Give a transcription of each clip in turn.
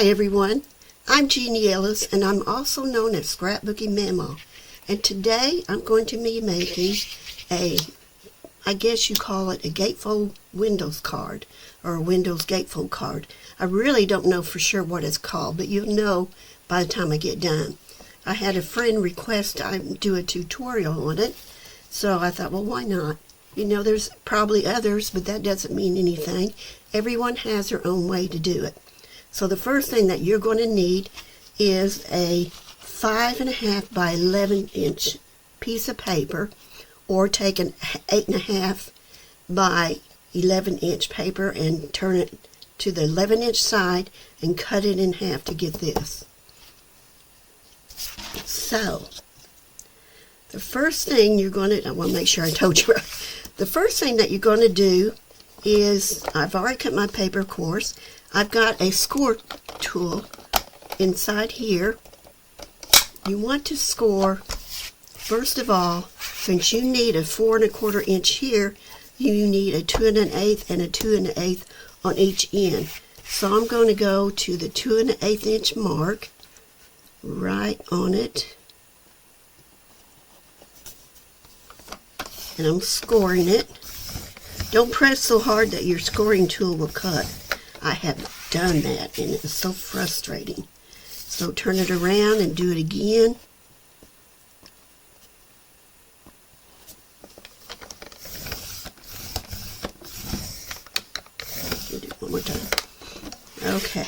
Hi everyone, I'm Jeannie Ellis and I'm also known as Scrapbooking Mama, and today I'm going to be making I guess you call it a Gatefold Windows card or a Windows Gatefold card. I really don't know for sure what it's called, but you'll know by the time I get done. I had a friend request I do a tutorial on it, so I thought, well, why not? You know, there's probably others, but that doesn't mean anything. Everyone has their own way to do it. So the first thing that you're going to need is a 5.5 by 11 inch piece of paper, or take an 8.5 by 11 inch paper and turn it to the 11 inch side and cut it in half to get this. So the first thing you're going to, I want to make sure I told you right. The first thing that you're going to do is, I've already cut my paper, of course. I've got a score tool inside here. You want to score, first of all, since you need a 4 1/4 inch here, you need a 2 1/8 and a 2 1/8 on each end. So I'm going to go to the 2 1/8 inch mark, right on it, and I'm scoring it. Don't press so hard that your scoring tool will cut. I have done that and it was so frustrating. So turn it around and do it again. Do it one more time. Okay.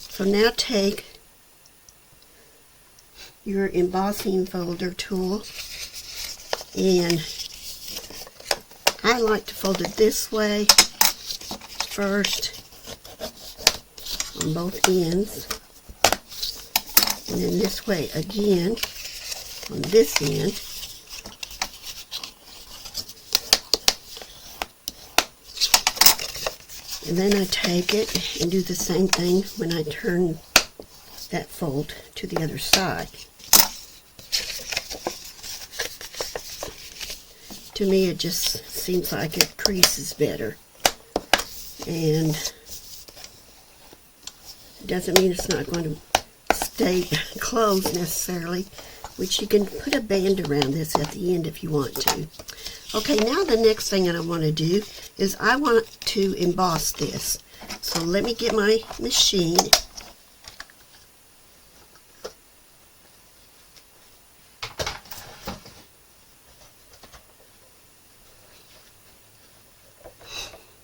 So now take your embossing folder tool, and I like to fold it this way first on both ends, and then this way again on this end. And then I take it and do the same thing when I turn that fold to the other side. To me, it just seems like it creases better, and it doesn't mean it's not going to stay closed necessarily, which you can put a band around this at the end if you want to. Okay, now the next thing that I want to do is I want to emboss this. So let me get my machine.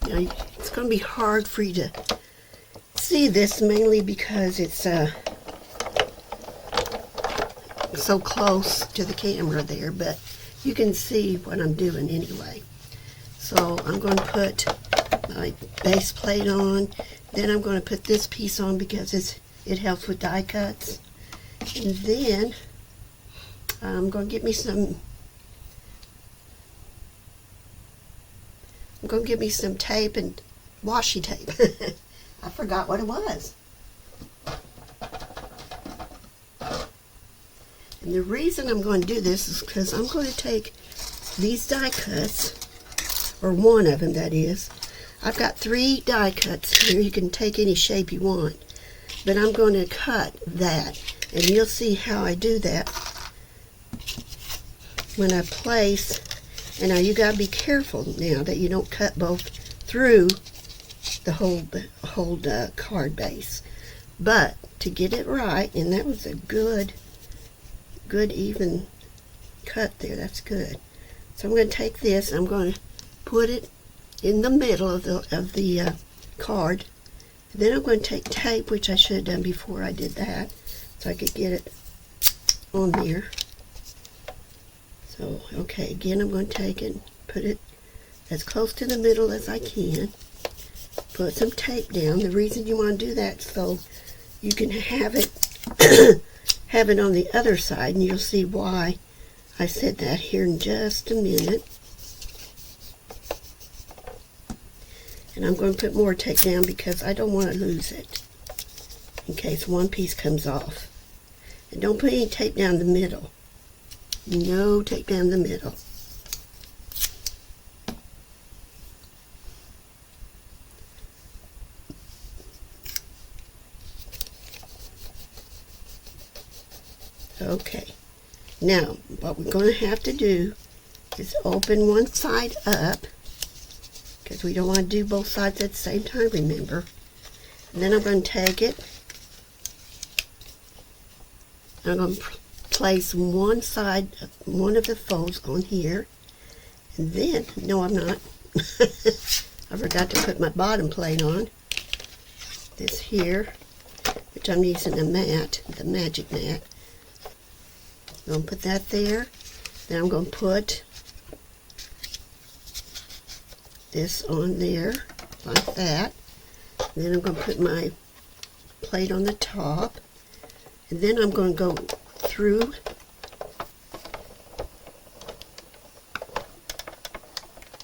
Now, it's going to be hard for you to see this, mainly because it's so close to the camera there, but you can see what I'm doing anyway. So I'm going to put my base plate on, then I'm going to put this piece on because it helps with die cuts, and then I'm going to get me some tape and washi tape. I forgot what it was. And the reason I'm going to do this is because I'm going to take these die cuts, or one of them that is. I've got 3 die cuts here. You can take any shape you want, but I'm going to cut that, and you'll see how I do that when I place. And now you got to be careful now that you don't cut both through the whole card base. But to get it right, and that was a good even cut there. That's good. So I'm going to take this. I'm going to put it in the middle of the card. Then I'm going to take tape, which I should have done before I did that, so I could get it on there. So, okay, again, I'm going to take it and put it as close to the middle as I can. Put some tape down. The reason you want to do that is so you can have it have it on the other side, and you'll see why I said that here in just a minute. And I'm going to put more tape down because I don't want to lose it in case one piece comes off. And don't put any tape down the middle. No tape down the middle. Okay, now what we're going to have to do is open one side up, because we don't want to do both sides at the same time, remember. And then I'm going to take it, I'm going to place one side, one of the folds on here, and then, no I'm not, I forgot to put my bottom plate on, this here, which I'm using a mat, the magic mat. I'm going to put that there, then I'm going to put this on there, like that, and then I'm going to put my plate on the top, and then I'm going to go through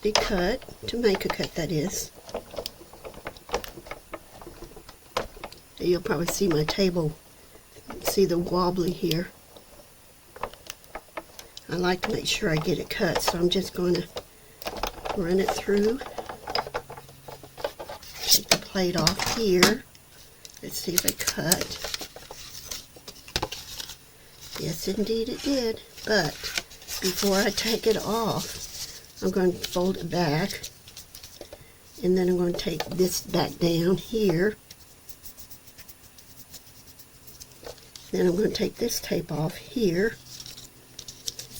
the cut, to make a cut that is. You'll probably see my table, see the wobbly here. I like to make sure I get it cut, so I'm just going to run it through. Take the plate off here. Let's see if it cut. Yes, indeed it did. But before I take it off, I'm going to fold it back. And then I'm going to take this back down here. Then I'm going to take this tape off here.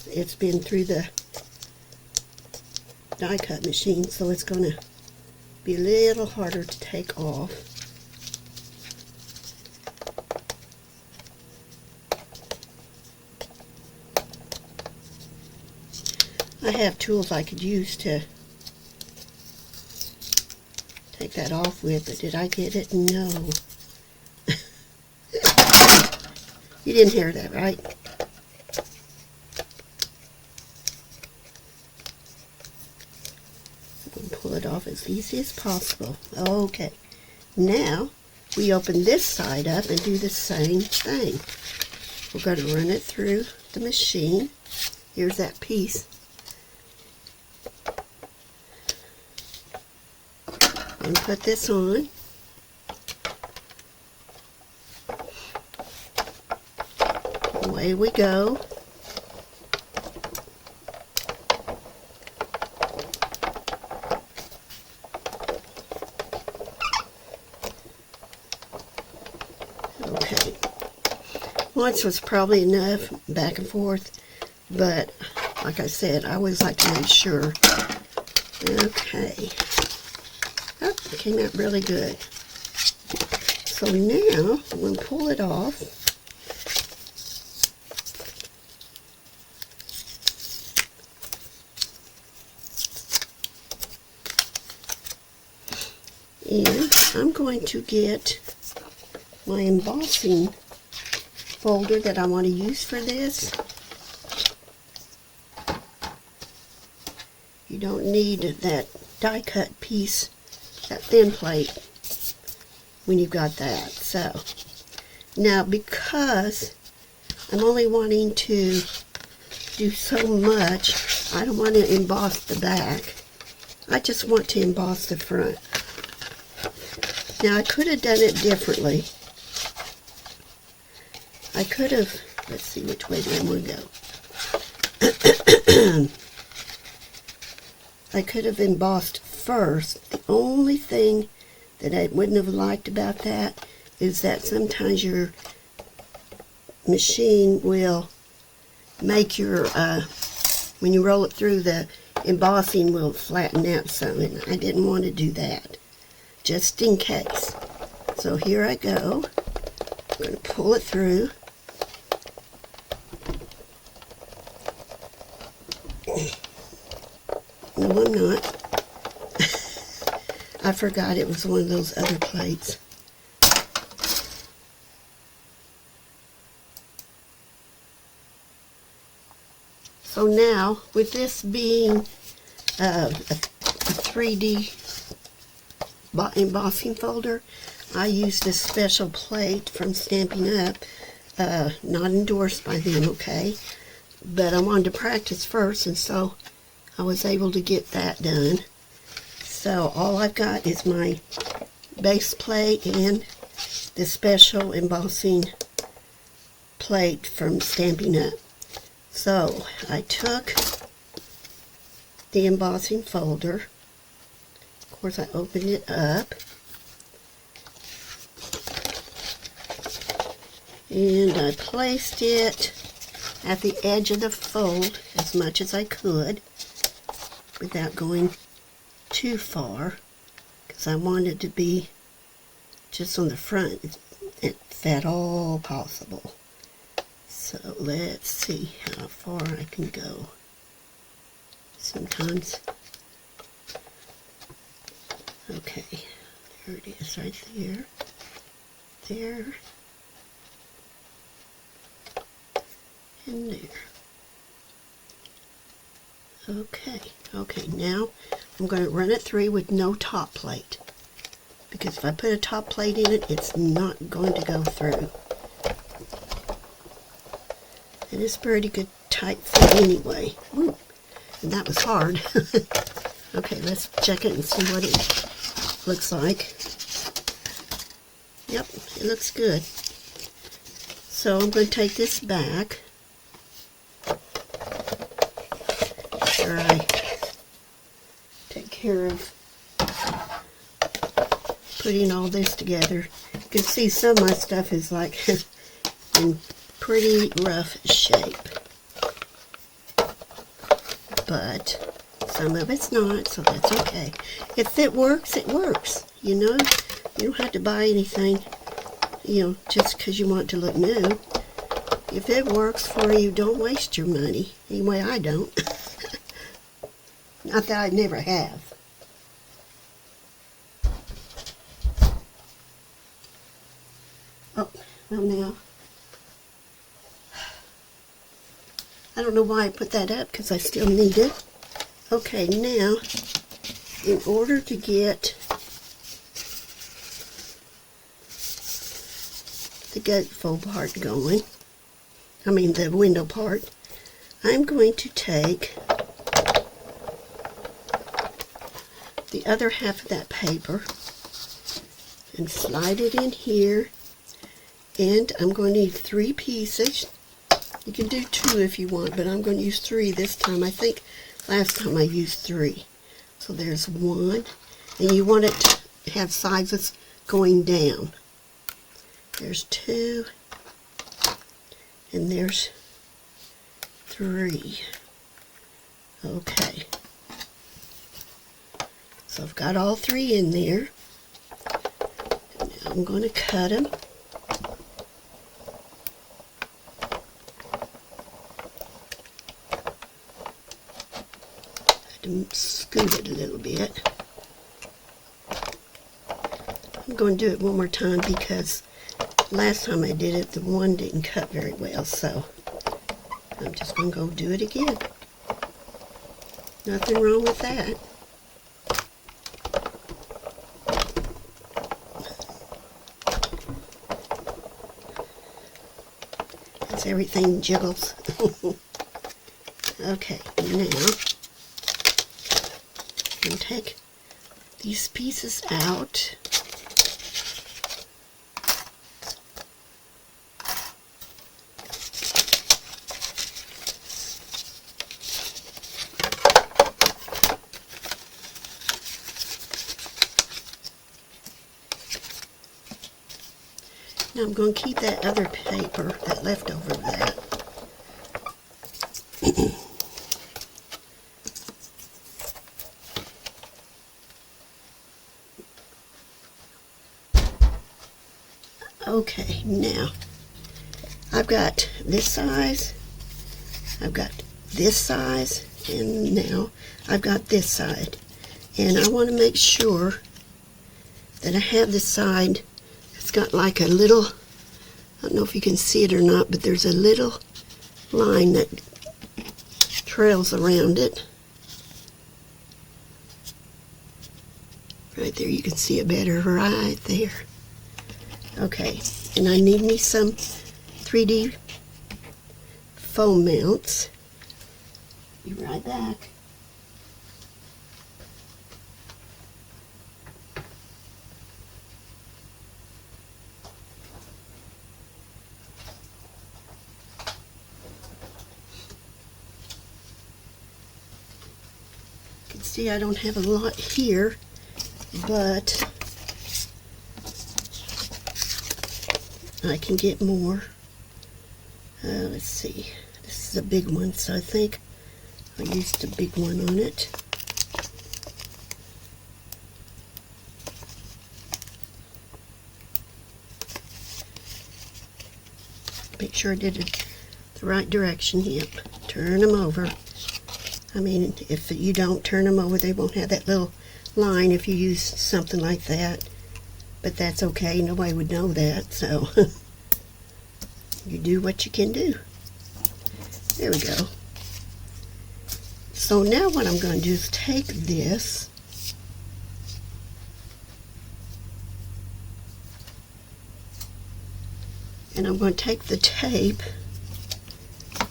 It's been through the die cut machine, so it's going to be a little harder to take off. I have tools I could use to take that off with, but did I get it? No. You didn't hear that, right? Pull it off as easy as possible. Okay, now we open this side up and do the same thing. We're going to run it through the machine. Here's that piece. And put this on. Away we go. Okay, once was probably enough, back and forth, but like I said, I always like to make sure. Okay, oh, it came out really good. So now I'm going to pull it off. And I'm going to get my embossing folder that I want to use for this. You don't need that die cut piece, that thin plate, when you've got that. So now, because I'm only wanting to do so much, I don't want to emboss the back. I just want to emboss the front. Now I could have done it differently. I could have, let's see which way do I want to go. I could have embossed first. The only thing that I wouldn't have liked about that is that sometimes your machine will make your, when you roll it through, the embossing will flatten out some, and I didn't want to do that, just in case. So here I go. I'm going to pull it through. No, I'm not. I forgot it was one of those other plates. So now, with this being a 3D embossing folder, I used this special plate from Stampin' Up, not endorsed by them, okay? But I wanted to practice first, and so I was able to get that done. So all I've got is my base plate and this special embossing plate from Stampin' Up. So I took the embossing folder. Of course, I opened it up. And I placed it at the edge of the fold as much as I could without going too far, because I wanted to be just on the front, if at all possible. So let's see how far I can go. Sometimes, okay, there it is right there, there, and there. Okay, now I'm going to run it through with no top plate, because if I put a top plate in it, it's not going to go through. And it's pretty good tight fit anyway. Woo. And that was hard. Okay, let's check it and see what it looks like. Yep, it looks good. So I'm going to take this back after I take care of putting all this together. You can see some of my stuff is like in pretty rough shape, but some of it's not, so that's okay. If it works, it works. You know, you don't have to buy anything, you know, just because you want it to look new. If it works for you, don't waste your money. Anyway, I don't. Not that I never have. Oh, well now, I don't know why I put that up, because I still need it. Okay, now, in order to get the gatefold part going, I mean the window part, I'm going to take the other half of that paper and slide it in here, and I'm going to need 3 pieces. You can do 2 if you want, but I'm going to use 3 this time. I think last time I used 3. So there's 1, and you want it to have sizes going down. There's 2, and there's 3. Okay. So I've got all 3 in there. Now I'm going to cut them. Scoot it a little bit. I'm going to do it one more time because last time I did it, the one didn't cut very well, so I'm just going to go do it again. Nothing wrong with that. As everything jiggles. Okay, now and take these pieces out. Now I'm going to keep that other paper, that leftover of that. Okay, now I've got this size, I've got this size, and now I've got this side. And I want to make sure that I have this side that's got like a little, I don't know if you can see it or not, but there's a little line that trails around it. Right there, you can see it better right there. Okay, and I need me some 3D foam mounts. Be right back. see, I don't have a lot here, but I can get more. Let's see. This is a big one, so I think I'll use the big one on it. Make sure I did it the right direction. Yep. Turn them over. I mean, if you don't turn them over, they won't have that little line if you use something like that. But that's okay. Nobody would know that, so you do what you can do. There we go. So now what I'm going to do is take this and I'm going to take the tape,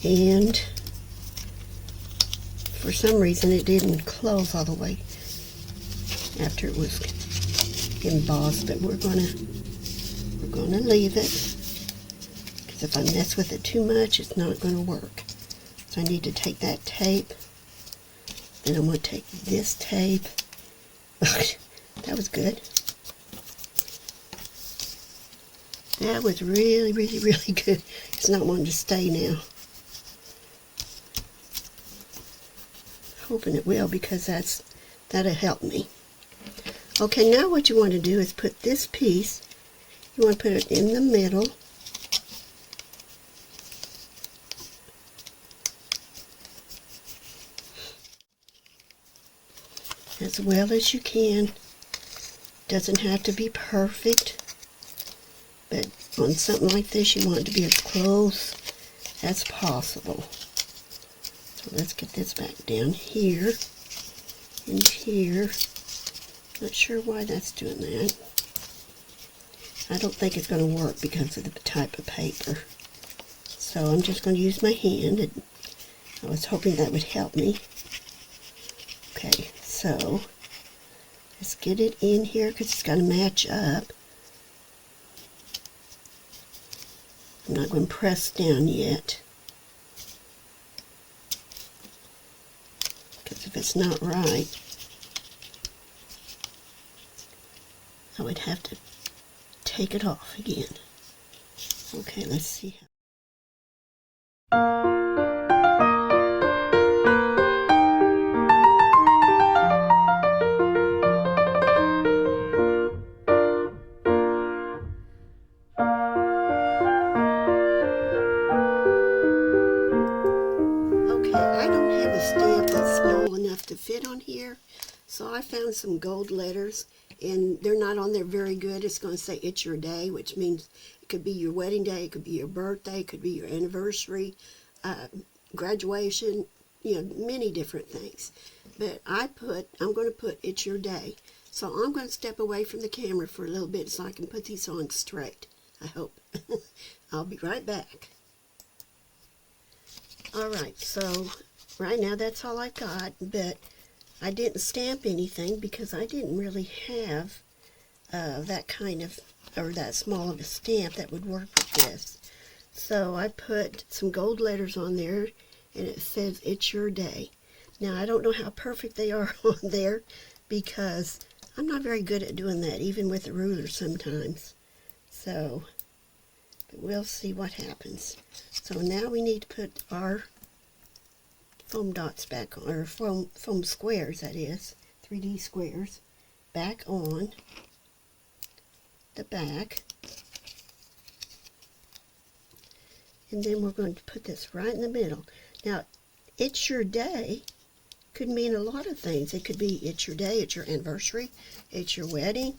and for some reason it didn't close all the way after it was embossed, but we're gonna leave it, because if I mess with it too much, it's not going to work. So I need to take that tape. Then I'm going to take this tape. That was good. That was really, really, really good. It's not wanting to stay now. Hoping it will, because that'll help me. Okay, now what you want to do is put this piece, you want to put it in the middle. As well as you can. Doesn't have to be perfect, but on something like this you want it to be as close as possible. So let's get this back down here and here. Not sure why that's doing that. I don't think it's going to work because of the type of paper. So I'm just going to use my hand, and I was hoping that would help me. Okay, so let's get it in here because it's got to match up. I'm not going to press down yet, because if it's not right, I would have to take it off again. Okay, let's see. I don't have a stamp that's small enough to fit on here, so I found some gold letters, and they're not on there very good. It's going to say "It's Your Day," which means it could be your wedding day, it could be your birthday, it could be your anniversary, graduation, you know, many different things. But I'm going to put "It's Your Day." So I'm going to step away from the camera for a little bit so I can put these on straight, I hope. I'll be right back. Alright, so right now that's all I got, but I didn't stamp anything because I didn't really have that kind of, or that small of a stamp that would work with this. So I put some gold letters on there, and it says "It's Your Day." Now I don't know how perfect they are on there, because I'm not very good at doing that, even with a ruler sometimes. So, but we'll see what happens. So now we need to put our foam dots back on, or foam squares, that is, 3D squares, back on the back. And then we're going to put this right in the middle. Now, "It's Your Day" could mean a lot of things. It could be it's your day, it's your anniversary, it's your wedding,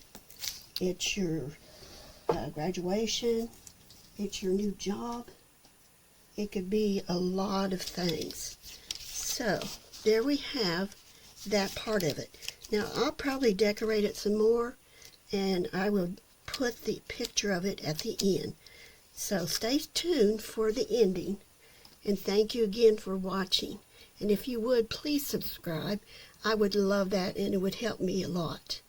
it's your graduation, it's your new job. It could be a lot of things. So there we have that part of it. Now I'll probably decorate it some more, and I will put the picture of it at the end. So stay tuned for the ending, and thank you again for watching. And if you would, please subscribe. I would love that, and it would help me a lot.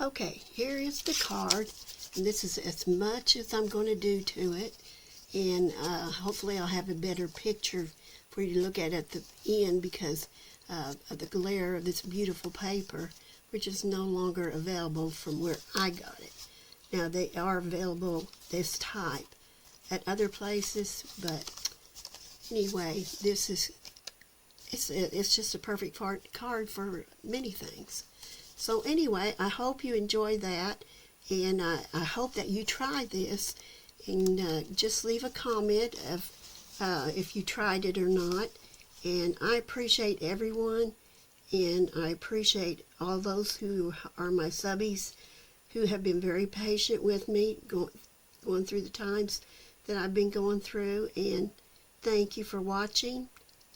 Okay, here is the card, and this is as much as I'm going to do to it, and hopefully I'll have a better picture for you to look at the end, because of the glare of this beautiful paper, which is no longer available from where I got it. Now they are available this type at other places, but anyway, this is it's just a perfect card for many things. So anyway, I hope you enjoy that, and I hope that you try this, and just leave a comment of if you tried it or not. And I appreciate everyone, and I appreciate all those who are my subbies, who have been very patient with me going through the times that I've been going through. And thank you for watching,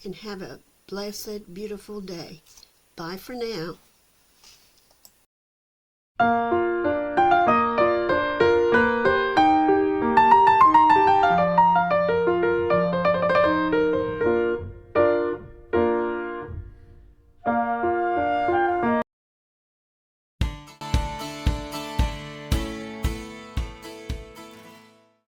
and have a blessed, beautiful day. Bye for now.